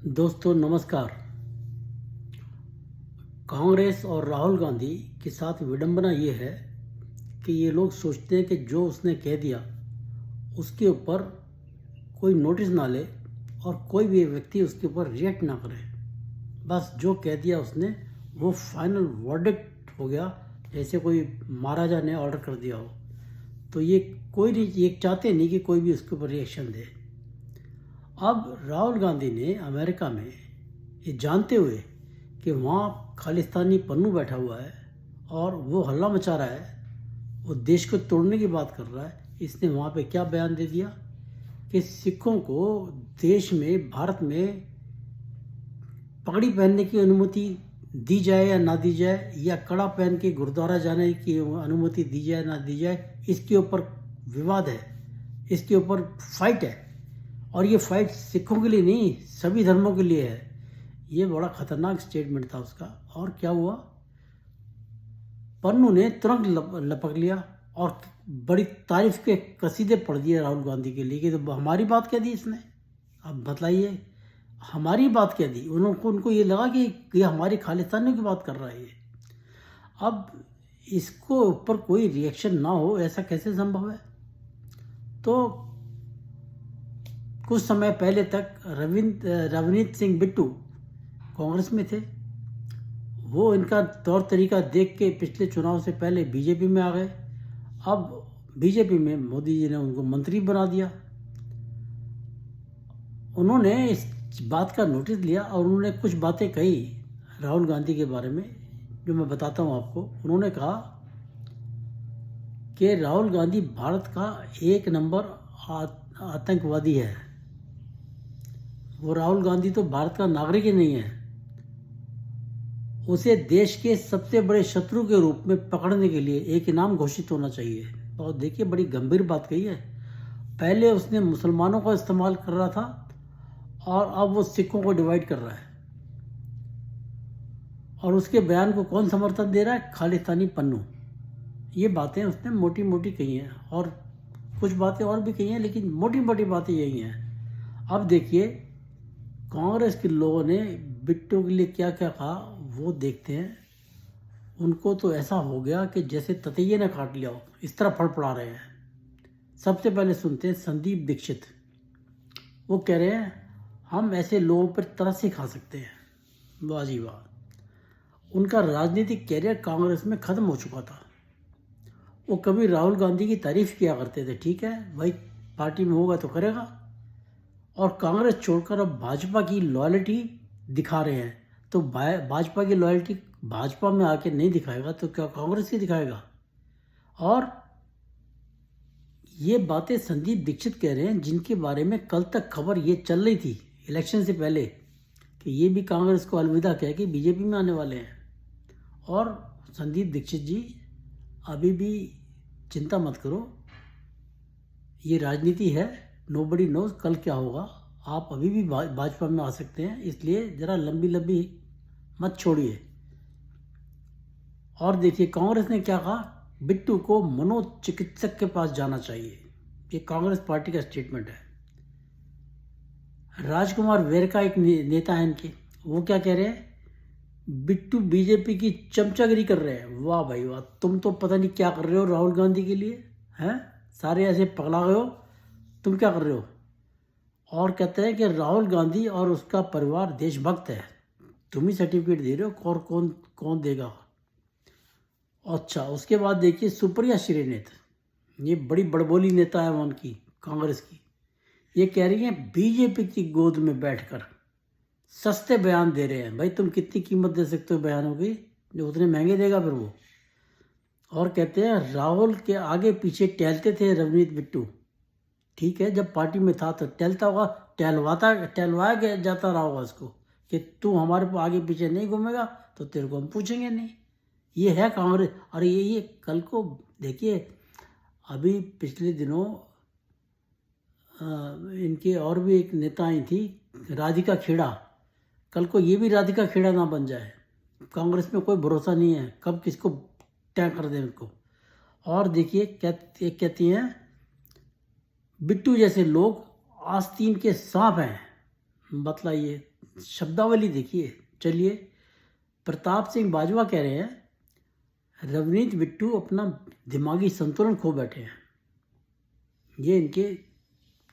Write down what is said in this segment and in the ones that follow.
दोस्तों नमस्कार। कांग्रेस और राहुल गांधी के साथ विडंबना ये है कि ये लोग सोचते हैं कि जो उसने कह दिया उसके ऊपर कोई नोटिस ना ले और कोई भी व्यक्ति उसके ऊपर रिएक्ट ना करे। बस जो कह दिया उसने वो फाइनल वर्डिक्ट हो गया, जैसे कोई महाराजा ने ऑर्डर कर दिया हो। तो ये कोई नहीं, ये चाहते नहीं कि कोई भी उसके ऊपर रिएक्शन दे। अब राहुल गांधी ने अमेरिका में ये जानते हुए कि वहाँ खालिस्तानी पन्नू बैठा हुआ है और वो हल्ला मचा रहा है, वो देश को तोड़ने की बात कर रहा है, इसने वहाँ पे क्या बयान दे दिया कि सिखों को देश में, भारत में पगड़ी पहनने की अनुमति दी जाए या ना दी जाए, या कड़ा पहन के गुरुद्वारा जाने की अनुमति दी जाए ना दी जाए, इसके ऊपर विवाद है, इसके ऊपर फाइट है। और ये फाइट सिखों के लिए नहीं, सभी धर्मों के लिए है। ये बड़ा खतरनाक स्टेटमेंट था उसका। और क्या हुआ, पन्नू ने तुरंत लपक लिया और बड़ी तारीफ के कसीदे पढ़ दिए राहुल गांधी के लिए कि तो हमारी बात कह दी इसने। अब बताइए, हमारी बात कह दी, उनको ये लगा कि ये हमारी खालिस्तानियों की बात कर रहा है ये। अब इसको ऊपर कोई रिएक्शन ना हो, ऐसा कैसे संभव है? तो कुछ समय पहले तक रवनीत सिंह बिट्टू कांग्रेस में थे। वो इनका तौर तरीका देख के पिछले चुनाव से पहले बीजेपी में आ गए। अब बीजेपी में मोदी जी ने उनको मंत्री बना दिया। उन्होंने इस बात का नोटिस लिया और उन्होंने कुछ बातें कही राहुल गांधी के बारे में, जो मैं बताता हूँ आपको। उन्होंने कहा कि राहुल गांधी भारत का एक नंबर आतंकवादी है। वो राहुल गांधी तो भारत का नागरिक ही नहीं है। उसे देश के सबसे बड़े शत्रु के रूप में पकड़ने के लिए एक इनाम घोषित होना चाहिए। और देखिए, बड़ी गंभीर बात कही है। पहले उसने मुसलमानों का इस्तेमाल कर रहा था और अब वो सिखों को डिवाइड कर रहा है। और उसके बयान को कौन समर्थन दे रहा है? खालिस्तानी पन्नू। ये बातें उसने मोटी मोटी कही हैं और कुछ बातें और भी कही हैं, लेकिन मोटी मोटी बातें यही हैं। अब देखिए, कांग्रेस के लोगों ने बिट्टू के लिए क्या क्या कहा वो देखते हैं। उनको तो ऐसा हो गया कि जैसे ततैये ने काट लिया हो, इस तरह फड़फड़ा रहे हैं। सबसे पहले सुनते हैं संदीप दीक्षित। वो कह रहे हैं हम ऐसे लोगों पर तरस ही खा सकते हैं। वाह जी वाह। उनका राजनीतिक कैरियर कांग्रेस में ख़त्म हो चुका था। वो कभी राहुल गांधी की तारीफ किया करते थे, ठीक है भाई, पार्टी में होगा तो करेगा। और कांग्रेस छोड़कर अब भाजपा की लॉयल्टी दिखा रहे हैं। तो भाजपा की लॉयल्टी भाजपा में आके नहीं दिखाएगा तो क्या कांग्रेस की दिखाएगा? और ये बातें संदीप दीक्षित कह रहे हैं, जिनके बारे में कल तक खबर ये चल रही थी इलेक्शन से पहले कि ये भी कांग्रेस को अलविदा कह के बीजेपी में आने वाले हैं। और संदीप दीक्षित जी, अभी भी चिंता मत करो, ये राजनीति है, नोबडी नोज कल क्या होगा। आप अभी भी भाजपा में आ सकते हैं, इसलिए ज़रा लंबी लंबी मत छोड़िए। और देखिए, कांग्रेस ने क्या कहा, बिट्टू को मनोचिकित्सक के पास जाना चाहिए। ये कांग्रेस पार्टी का स्टेटमेंट है। राजकुमार वेरका एक नेता है इनके, वो क्या कह रहे हैं, बिट्टू बीजेपी की चमचागिरी कर रहे हैं। वाह भाई वाह, तुम तो पता नहीं क्या कर रहे हो राहुल गांधी के लिए, हैं? सारे ऐसे पगला गए हो, तुम क्या कर रहे हो? और कहते हैं कि राहुल गांधी और उसका परिवार देशभक्त है। तुम ही सर्टिफिकेट दे रहे हो, और कौन कौन देगा? अच्छा, उसके बाद देखिए सुप्रिया श्रीनेत, ये बड़ी बड़बोली नेता है उनकी, कांग्रेस की। ये कह रही हैं बीजेपी की गोद में बैठकर सस्ते बयान दे रहे हैं। भाई, तुम कितनी कीमत दे सकते हो बयानों की? जो उतने महंगे देगा फिर वो। और कहते हैं राहुल के आगे पीछे टहलते थे रवनीत बिट्टू। ठीक है, जब पार्टी में था तो टहलता होगा, टहलवाया जाता रहा होगा उसको कि तू हमारे आगे पीछे नहीं घूमेगा तो तेरे को हम पूछेंगे नहीं। ये है कांग्रेस। और ये कल को देखिए, अभी पिछले दिनों इनके और भी एक नेता आई थी, राधिका खेड़ा। कल को ये भी राधिका खेड़ा ना बन जाए। कांग्रेस में कोई भरोसा नहीं है, कब किसको तय कर दें उनको। और देखिए, कहती हैं बिट्टू जैसे लोग आस्तीन के सांप हैं। बतलाइए, शब्दावली देखिए। चलिए, प्रताप सिंह बाजवा कह रहे हैं रवनीत बिट्टू अपना दिमागी संतुलन खो बैठे हैं। ये इनके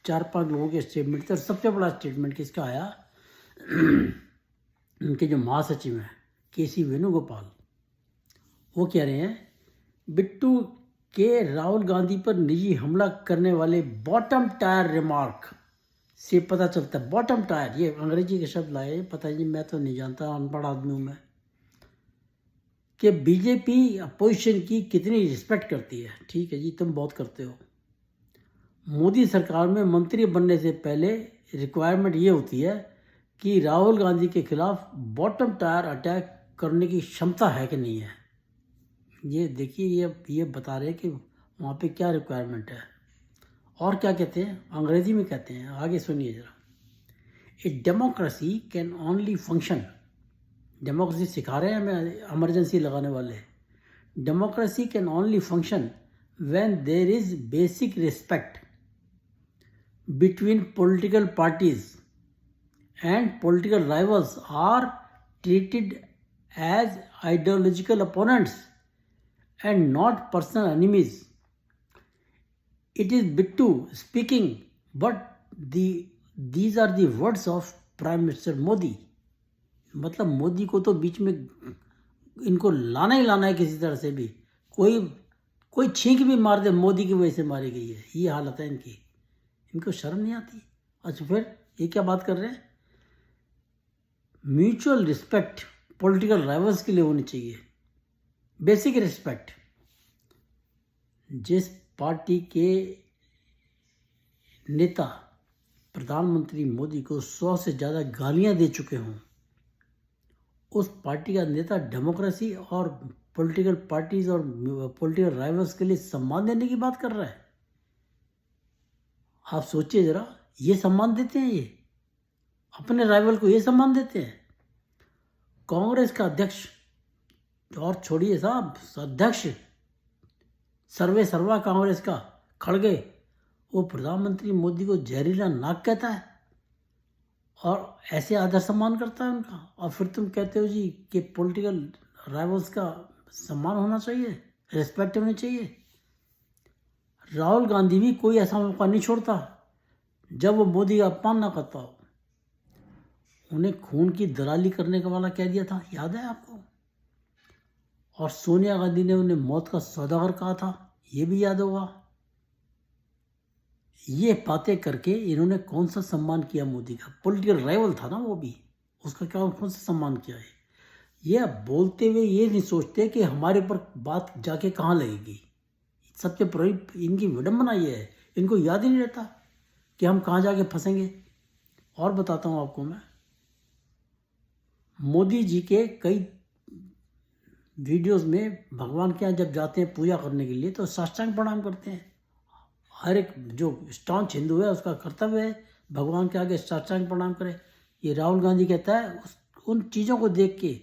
4-5 लोगों के स्टेटमेंट थे। और सबसे बड़ा स्टेटमेंट किसका आया? उनके जो महासचिव हैं केसी वेणुगोपाल, वो कह रहे हैं बिट्टू के राहुल गांधी पर निजी हमला करने वाले बॉटम टायर रिमार्क से पता चलता है। बॉटम टायर, ये अंग्रेजी के शब्द लाए, पता नहीं, मैं तो नहीं जानता, अनपढ़ आदमी हूँ मैं, कि बीजेपी अपोजिशन की कितनी रिस्पेक्ट करती है। ठीक है जी, तुम बहुत करते हो। मोदी सरकार में मंत्री बनने से पहले रिक्वायरमेंट ये होती है कि राहुल गांधी के खिलाफ बॉटम टायर अटैक करने की क्षमता है कि नहीं है। ये देखिए, ये बता रहे हैं कि वहाँ पे क्या रिक्वायरमेंट है। और क्या कहते हैं, अंग्रेजी में कहते हैं, आगे सुनिए जरा। A democracy can only function, democracy सिखा रहे हैं हमें इमरजेंसी लगाने वाले। Democracy can only function when there is basic respect between political parties and political rivals are treated as ideological opponents and not personal enemies. It is Bittu speaking, but these are the words of Prime Minister Modi. मतलब मोदी को तो बीच में इनको लाना ही लाना है किसी तरह से भी। कोई छींक भी मार दे मोदी की वजह से मारी गई है, ये हालत है इनकी। इनको शर्म नहीं आती। अच्छा, फिर ये क्या बात कर रहे हैं? म्यूचुअल रिस्पेक्ट पॉलिटिकल राइवल्स के लिए होनी चाहिए, बेसिक रिस्पेक्ट। जिस पार्टी के नेता प्रधानमंत्री मोदी को 100 से ज़्यादा गालियां दे चुके हों, उस पार्टी का नेता डेमोक्रेसी और पॉलिटिकल पार्टीज और पॉलिटिकल राइवल्स के लिए सम्मान देने की बात कर रहा है। आप सोचिए जरा, ये सम्मान देते हैं, ये अपने राइवल को ये सम्मान देते हैं। कांग्रेस का अध्यक्ष, और छोड़िए साहब, अध्यक्ष सर्वे सर्वा कांग्रेस का खड़गे, वो प्रधानमंत्री मोदी को जहरीला नाक कहता है और ऐसे आदर सम्मान करता है उनका। और फिर तुम कहते हो जी कि पॉलिटिकल राइवल्स का सम्मान होना चाहिए, रिस्पेक्ट होनी चाहिए। राहुल गांधी भी कोई ऐसा मौका नहीं छोड़ता जब वो मोदी का अपमान ना करता हो। उन्हें खून की दलाली करने का वाला कह दिया था, याद है आपको? और सोनिया गांधी ने उन्हें मौत का सौदागर कहा था, ये भी याद होगा। ये बातें करके इन्होंने कौन सा सम्मान किया मोदी का? पॉलिटिकल राइवल था ना वो भी, उसका क्या कौन सा सम्मान किया है? ये बोलते हुए ये नहीं सोचते कि हमारे ऊपर बात जाके कहाँ लगेगी। सबसे बड़ी इनकी विडंबना ये है, इनको याद ही नहीं रहता कि हम कहाँ जाके फंसेंगे। और बताता हूँ आपको मैं, मोदी जी के कई वीडियोस में भगवान के यहाँ जब जाते हैं पूजा करने के लिए तो साष्टांग प्रणाम करते हैं। हर एक जो स्टांच हिंदू है उसका कर्तव्य है भगवान के आगे साष्टांग प्रणाम करे। ये राहुल गांधी कहता है उन चीज़ों को देख के,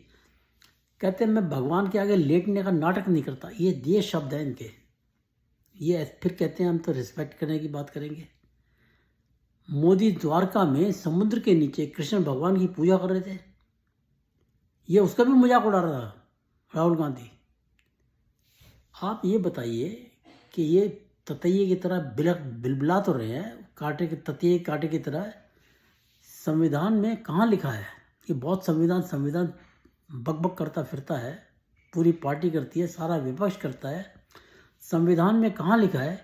कहते हैं मैं भगवान के आगे लेटने का नाटक नहीं करता। ये शब्द है इनके। ये फिर कहते हैं हम तो रिस्पेक्ट करने की बात करेंगे। मोदी द्वारका में समुद्र के नीचे कृष्ण भगवान की पूजा कर रहे थे, ये उसका भी मजाक उड़ा रहा था राहुल गांधी। आप ये बताइए कि ये ततैये की तरह बिलबिला तो रहे हैं, ततैये कांटे की तरह। संविधान में कहाँ लिखा है? ये बहुत संविधान बकबक करता फिरता है, पूरी पार्टी करती है, सारा विपक्ष करता है। संविधान में कहाँ लिखा है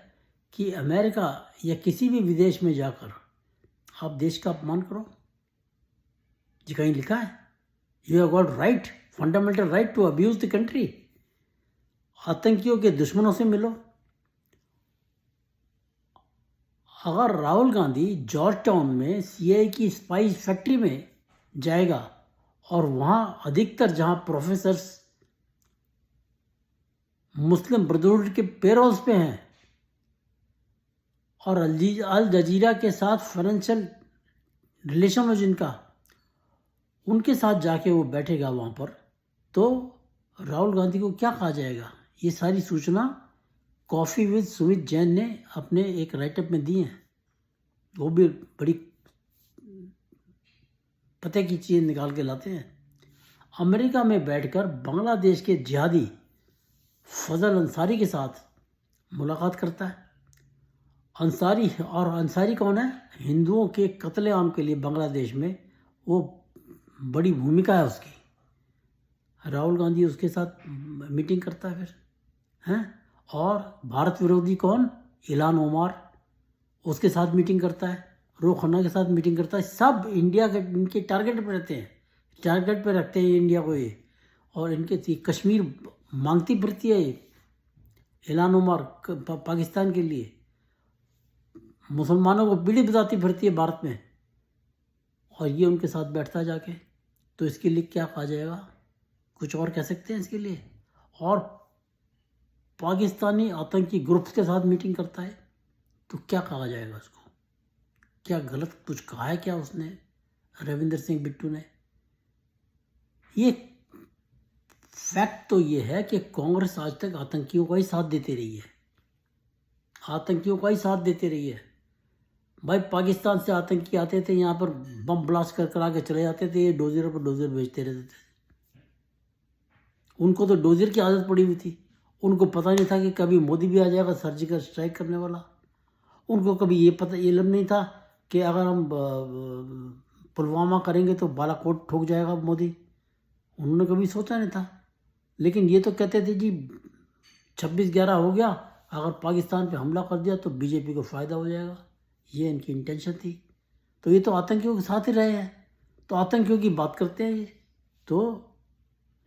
कि अमेरिका या किसी भी विदेश में जाकर आप देश का अपमान करो? जी कहीं लिखा है? You have got right, fundamental right to abuse the country. आतंकियों के दुश्मनों से मिलो। अगर राहुल गांधी जॉर्ज टाउन में सीआईए की स्पाइस फैक्ट्री में जाएगा और वहाँ अधिकतर जहाँ प्रोफेसर्स मुस्लिम ब्रदरहुड के पेरोल्स पे हैं और अल जजीरा के साथ फाइनेंशियल रिलेशन हो जिनका, उनके साथ जाके वो बैठेगा वहाँ पर, तो राहुल गांधी को क्या कहा जाएगा? ये सारी सूचना कॉफ़ी विद सुमित जैन ने अपने एक राइटअप में दी है। वो भी बड़ी पते की चीज़ निकाल के लाते हैं। अमेरिका में बैठकर बांग्लादेश के जिहादी फजल अंसारी के साथ मुलाकात करता है। अंसारी कौन है? हिंदुओं के कत्लेआम के लिए बांग्लादेश में वो बड़ी भूमिका है उसकी। राहुल गांधी उसके साथ मीटिंग करता है फिर, हैं? और भारत विरोधी कौन? इल्हान ओमार, उसके साथ मीटिंग करता है। रूह खन्ना के साथ मीटिंग करता है। सब इंडिया के इनके टारगेट पे रहते हैं, टारगेट पे रखते हैं इंडिया को ये। और इनके कश्मीर मांगती फिरती है ये इल्हान ओमार पाकिस्तान के लिए। मुसलमानों को पीढ़ी बताती फिरती है भारत में, और ये उनके साथ बैठता जाके। तो इसके लिए क्या कहा जाएगा? कुछ और कह सकते हैं इसके लिए? और पाकिस्तानी आतंकी ग्रुप्स के साथ मीटिंग करता है, तो क्या कहा जाएगा उसको? क्या गलत कुछ कहा है क्या उसने, रविंदर सिंह बिट्टू ने? ये फैक्ट तो ये है कि कांग्रेस आज तक आतंकियों का ही साथ देती रही है, आतंकियों का ही साथ देती रही है। भाई पाकिस्तान से आतंकी आते थे, यहाँ पर बम ब्लास्ट कर करा के चले जाते थे, ये डोजर पर डोजर भेजते रहते थे। उनको तो डोजर की आदत पड़ी हुई थी। उनको पता नहीं था कि कभी मोदी भी आ जाएगा सर्जिकल स्ट्राइक करने वाला। उनको कभी ये इल्म नहीं था कि अगर हम पुलवामा करेंगे तो बालाकोट ठोक जाएगा मोदी। उन्होंने कभी सोचा नहीं था। लेकिन ये तो कहते थे जी 26/11 हो गया, अगर पाकिस्तान पे हमला कर दिया तो बीजेपी को फ़ायदा हो जाएगा, ये इनकी इंटेंशन थी। तो ये तो आतंकियों के साथ ही रहे हैं, तो आतंकियों की बात करते हैं ये। तो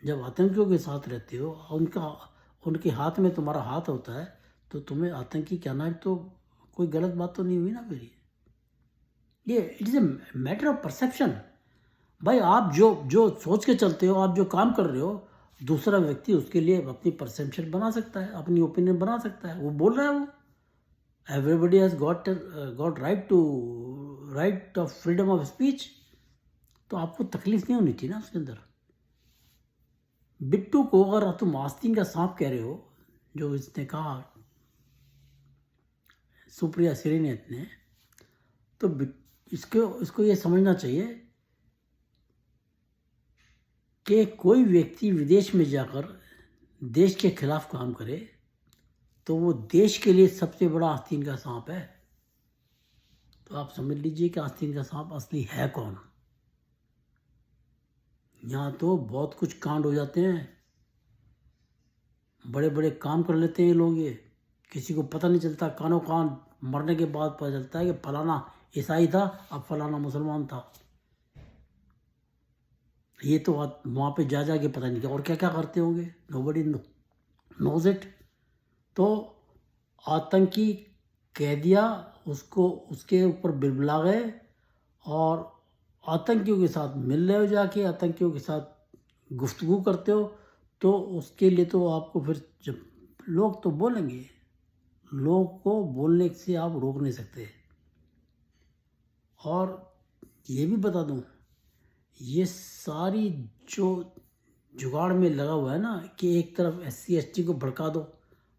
जब आतंकियों के साथ रहते हो, उनके हाथ में तुम्हारा हाथ होता है, तो तुम्हें आतंकी कहना है तो कोई गलत बात तो नहीं हुई ना फिर। ये it is a matter of perception. भाई आप जो सोच के चलते हो, आप जो काम कर रहे हो, दूसरा व्यक्ति उसके लिए अपनी परसेप्शन बना सकता है, अपनी ओपिनियन बना सकता है। वो बोल रहा है, वो everybody has got right of freedom of speech. तो आपको तकलीफ नहीं होनी चाहिए ना उसके अंदर। बिट्टू को अगर तुम आस्तीन का सांप कह रहे हो, जो इसने कहा सुप्रिया श्रीनेत ने, तो इसको ये समझना चाहिए कि कोई व्यक्ति विदेश में जाकर देश के खिलाफ काम करे तो वो देश के लिए सबसे बड़ा आस्तीन का सांप है। तो आप समझ लीजिए कि आस्तीन का सांप असली है कौन। यहाँ तो बहुत कुछ कांड हो जाते हैं, बड़े बड़े काम कर लेते हैं ये लोग। ये किसी को पता नहीं चलता, कानों कान मरने के बाद पता चलता है कि फलाना ईसाई था, अब फलाना मुसलमान था। ये तो वहाँ पे जा के पता नहीं क्या और क्या क्या करते होंगे, नोबडी नोज इट। तो आतंकी कह दिया, उसको उसके ऊपर बिलबिला गए और आतंकियों के साथ मिल रहे हो, जाके आतंकियों के साथ गुफ्तगू करते हो, तो उसके लिए तो आपको फिर जब लोग तो बोलेंगे, लोग को बोलने से आप रोक नहीं सकते। और ये भी बता दूं, ये सारी जो जुगाड़ में लगा हुआ है ना, कि एक तरफ SC ST को भड़का दो,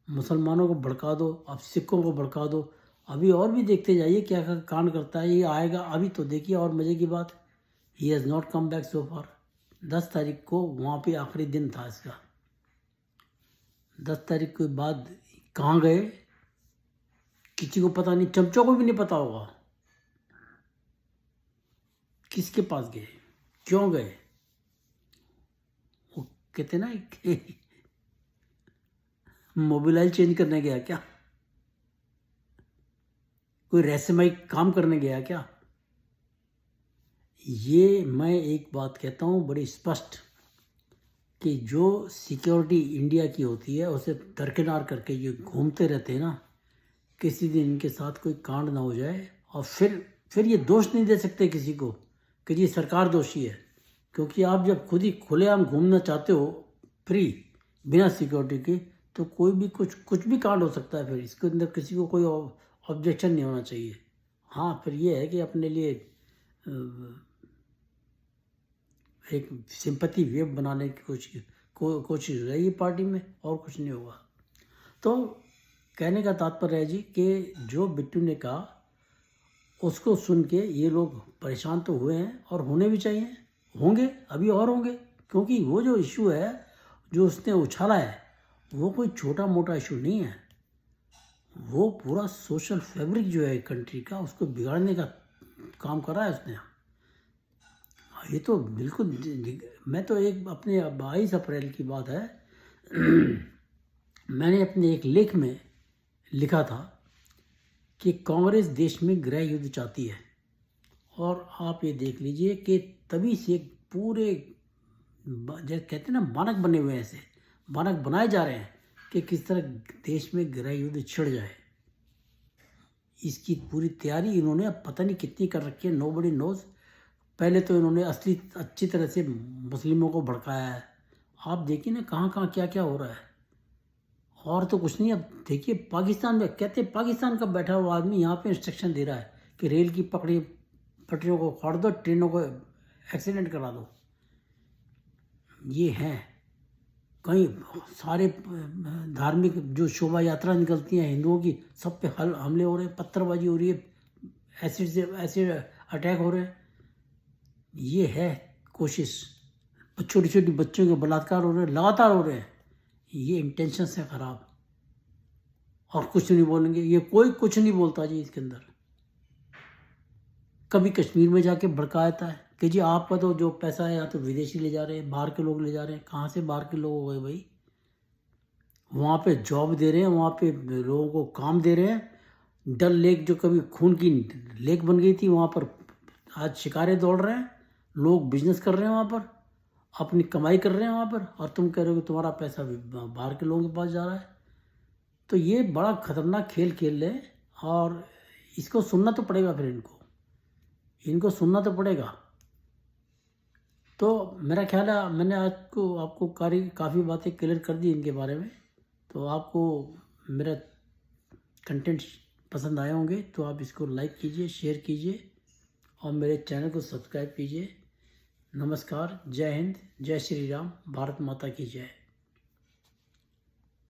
मुसलमानों को भड़का दो, अब सिखों को भड़का दो। अभी और भी देखते जाइए क्या क्या कांड करता है ये आएगा। अभी तो देखिए, और मज़े की बात, he has not come back so far. 10 तारीख को वहाँ पे आखिरी दिन था इसका। 10 तारीख के बाद कहाँ गए किसी को पता नहीं, चमचों को भी नहीं पता होगा किसके पास गए, क्यों गए। वो कहते ना मोबाइल चेंज करने गया क्या, कोई रहस्यमय काम करने गया क्या। ये मैं एक बात कहता हूँ बड़ी स्पष्ट, कि जो सिक्योरिटी इंडिया की होती है उसे दरकिनार करके ये घूमते रहते हैं ना, किसी दिन इनके साथ कोई कांड ना हो जाए। और फिर ये दोष नहीं दे सकते किसी को कि ये सरकार दोषी है, क्योंकि आप जब खुद ही खुलेआम घूमना चाहते हो फ्री, बिना सिक्योरिटी के, तो कोई भी कुछ भी कांड हो सकता है। फिर इसके अंदर किसी को कोई ऑब्जेक्शन नहीं होना चाहिए। हाँ, फिर ये है कि अपने लिए एक सिंपैथी वेव बनाने की कोशिश हो रही है पार्टी में, और कुछ नहीं होगा। तो कहने का तात्पर्य है जी कि जो बिट्टू ने कहा उसको सुन के ये लोग परेशान तो हुए हैं और होने भी चाहिए, होंगे, अभी और होंगे, क्योंकि वो जो इशू है जो उसने उछाला है वो कोई छोटा मोटा इशू नहीं है। वो पूरा सोशल फैब्रिक जो है कंट्री का उसको बिगाड़ने का काम कर रहा है उसने। ये तो बिल्कुल मैं तो एक अपने 22 अप्रैल की बात है मैंने अपने एक लेख में लिखा था कि कांग्रेस देश में गृह युद्ध चाहती है, और आप ये देख लीजिए कि तभी से पूरे जैसे कहते हैं ना मानक बने हुए हैं, ऐसे मानक बनाए जा रहे हैं कि किस तरह देश में गृह युद्ध छिड़ जाए। इसकी पूरी तैयारी इन्होंने अब पता नहीं कितनी कर रखी है, नोबडी नोज। पहले तो इन्होंने अच्छी तरह से मुस्लिमों को भड़काया है। आप देखिए ना कहाँ कहाँ क्या क्या हो रहा है, और तो कुछ नहीं। अब देखिए पाकिस्तान में कहते हैं पाकिस्तान का बैठा हुआ आदमी यहाँ पे इंस्ट्रक्शन दे रहा है कि रेल की पटरियों को फाड़ दो, ट्रेनों को एक्सीडेंट करा दो। ये हैं कहीं सारे धार्मिक जो शोभा यात्रा निकलती हैं हिंदुओं की, सब पे हमले हो रहे हैं, पत्थरबाजी हो रही है, एसिड अटैक हो रहे हैं। ये है कोशिश। छोटी छोटी बच्चों के बलात्कार हो रहे हैं, लगातार हो रहे हैं। ये इंटेंशन से ख़राब, और कुछ नहीं बोलेंगे। ये कोई कुछ नहीं बोलता जी इसके अंदर। कभी कश्मीर में जाके भड़काता है कि जी आपका तो जो पैसा है या तो विदेशी ले जा रहे हैं, बाहर के लोग ले जा रहे हैं। कहाँ से बाहर के लोग हो गए भाई? वहाँ पे जॉब दे रहे हैं, वहाँ पे लोगों को काम दे रहे हैं। डल लेक जो कभी खून की लेक बन गई थी, वहाँ पर आज शिकारे दौड़ रहे हैं, लोग बिजनेस कर रहे हैं वहाँ पर, अपनी कमाई कर रहे हैं वहाँ पर, और तुम कह रहे हो कि तुम्हारा पैसा भी बाहर के लोगों के पास जा रहा है। तो ये बड़ा खतरनाक खेल खेल रहे हैं, और इसको सुनना तो पड़ेगा। फिर इनको सुनना तो पड़ेगा। तो मेरा ख्याल है मैंने आपको काफ़ी बातें क्लियर कर दी इनके बारे में। तो आपको मेरा कंटेंट पसंद आए होंगे तो आप इसको लाइक कीजिए, शेयर कीजिए, और मेरे चैनल को सब्सक्राइब कीजिए। नमस्कार, जय हिंद, जय श्री राम, भारत माता की जय।